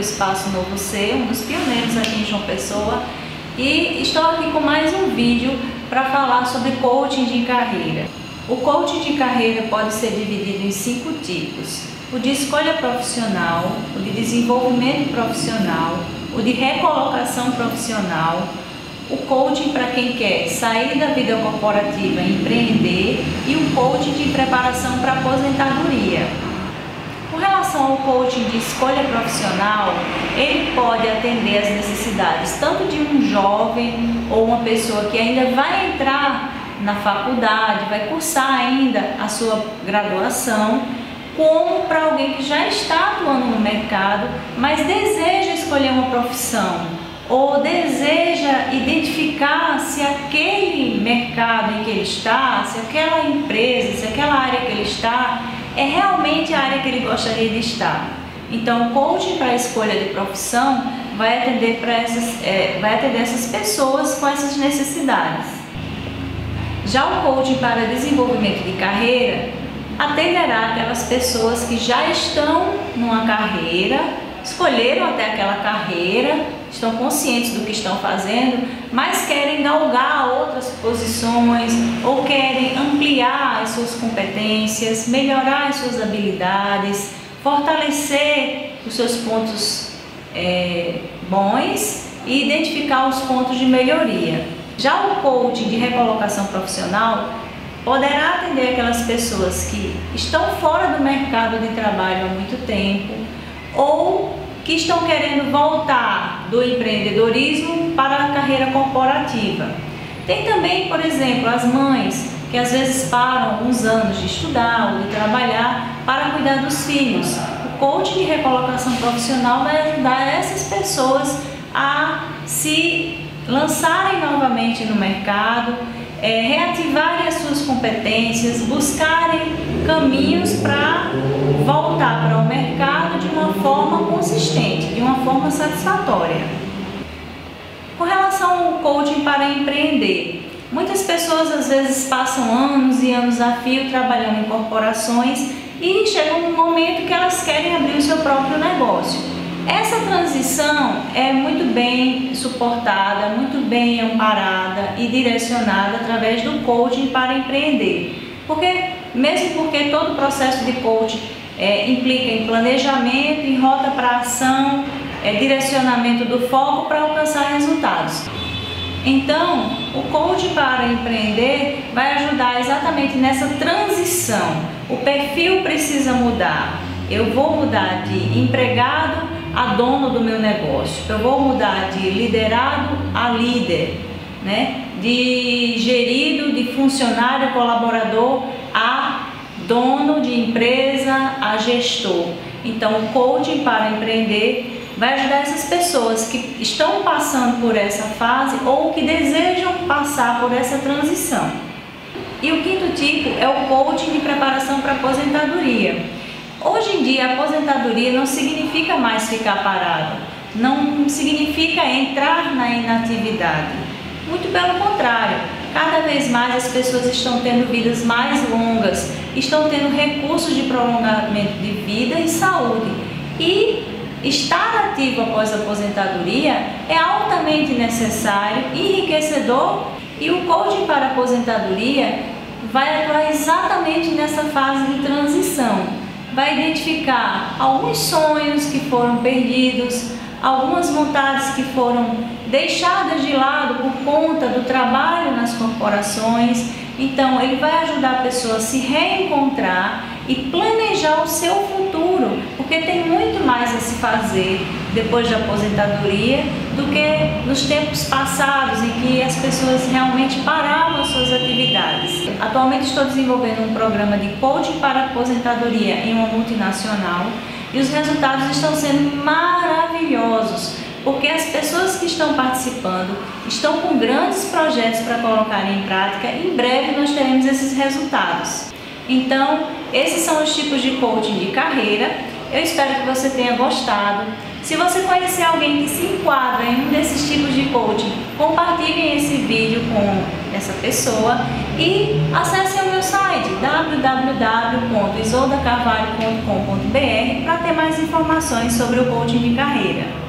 Espaço Novo Ser, um dos pioneiros aqui em João Pessoa, e estou aqui com mais um vídeo para falar sobre coaching de carreira. O coaching de carreira pode ser dividido em 5 tipos: o de escolha profissional, o de desenvolvimento profissional, o de recolocação profissional, o coaching para quem quer sair da vida corporativa e empreender e o coaching de preparação para aposentadoria. Com relação ao coaching de escolha profissional, ele pode atender às necessidades tanto de um jovem ou uma pessoa que ainda vai entrar na faculdade, vai cursar ainda a sua graduação, como para alguém que já está atuando no mercado, mas deseja escolher uma profissão ou deseja identificar se aquele mercado em que ele está, se aquela empresa, se aquela área que ele está é realmente a área que ele gostaria de estar. Então, o coaching para a escolha de profissão vai atender essas pessoas com essas necessidades. Já o coaching para desenvolvimento de carreira atenderá aquelas pessoas que já estão numa carreira, escolheram até aquela carreira, estão conscientes do que estão fazendo, mas querem galgar outras posições ou querem ampliar as suas competências, melhorar as suas habilidades, fortalecer os seus pontos bons e identificar os pontos de melhoria. Já o coaching de recolocação profissional poderá atender aquelas pessoas que estão fora do mercado de trabalho há muito tempo ou que estão querendo voltar do empreendedorismo para a carreira corporativa. Tem também, por exemplo, as mães que às vezes param alguns anos de estudar ou de trabalhar para cuidar dos filhos. O coaching de recolocação profissional vai ajudar essas pessoas a se lançarem novamente no mercado, reativarem as suas competências, buscarem caminhos para voltar para o mercado de uma forma consistente, de uma forma satisfatória. Com relação ao coaching para empreender, muitas pessoas às vezes passam anos e anos a fio trabalhando em corporações e chega um momento que elas querem abrir o seu próprio negócio. Essa transição é muito bem suportada, muito bem amparada e direcionada através do coaching para empreender. Mesmo porque todo o processo de coaching implica em planejamento, em rota para ação, direcionamento do foco para alcançar resultados. Então, o coaching para empreender vai ajudar exatamente nessa transição. O perfil precisa mudar. Eu vou mudar de empregado a dono do meu negócio. Eu vou mudar de liderado a líder, né? De gerido, de funcionário, colaborador a dono de empresa, a gestor. Então, o coaching para empreender vai ajudar essas pessoas que estão passando por essa fase ou que desejam passar por essa transição. E o 5º tipo é o coaching de preparação para aposentadoria. Hoje em dia, a aposentadoria não significa mais ficar parado, não significa entrar na inatividade. Muito pelo contrário, cada vez mais as pessoas estão tendo vidas mais longas, estão tendo recursos de prolongamento de vida e saúde. E estar ativo após a aposentadoria é altamente necessário, enriquecedor, e o coaching para aposentadoria vai atuar exatamente nessa fase de transição. Vai identificar alguns sonhos que foram perdidos, algumas vontades que foram deixadas de lado por conta do trabalho nas corporações. Então, ele vai ajudar a pessoa a se reencontrar e planejar o seu futuro, porque tem muito mais a se fazer depois da aposentadoria do que nos tempos passados em que as pessoas realmente paravam as suas atividades. Atualmente estou desenvolvendo um programa de coaching para aposentadoria em uma multinacional e os resultados estão sendo maravilhosos, porque as pessoas que estão participando estão com grandes projetos para colocar em prática. Em breve nós teremos esses resultados. Então, esses são os tipos de coaching de carreira. Eu espero que você tenha gostado. Se você conhecer alguém que se enquadra em um desses tipos de coaching, compartilhem esse vídeo com essa pessoa e acesse o meu site www.isoldacarvalho.com.br para ter mais informações. informações sobre o coaching de carreira.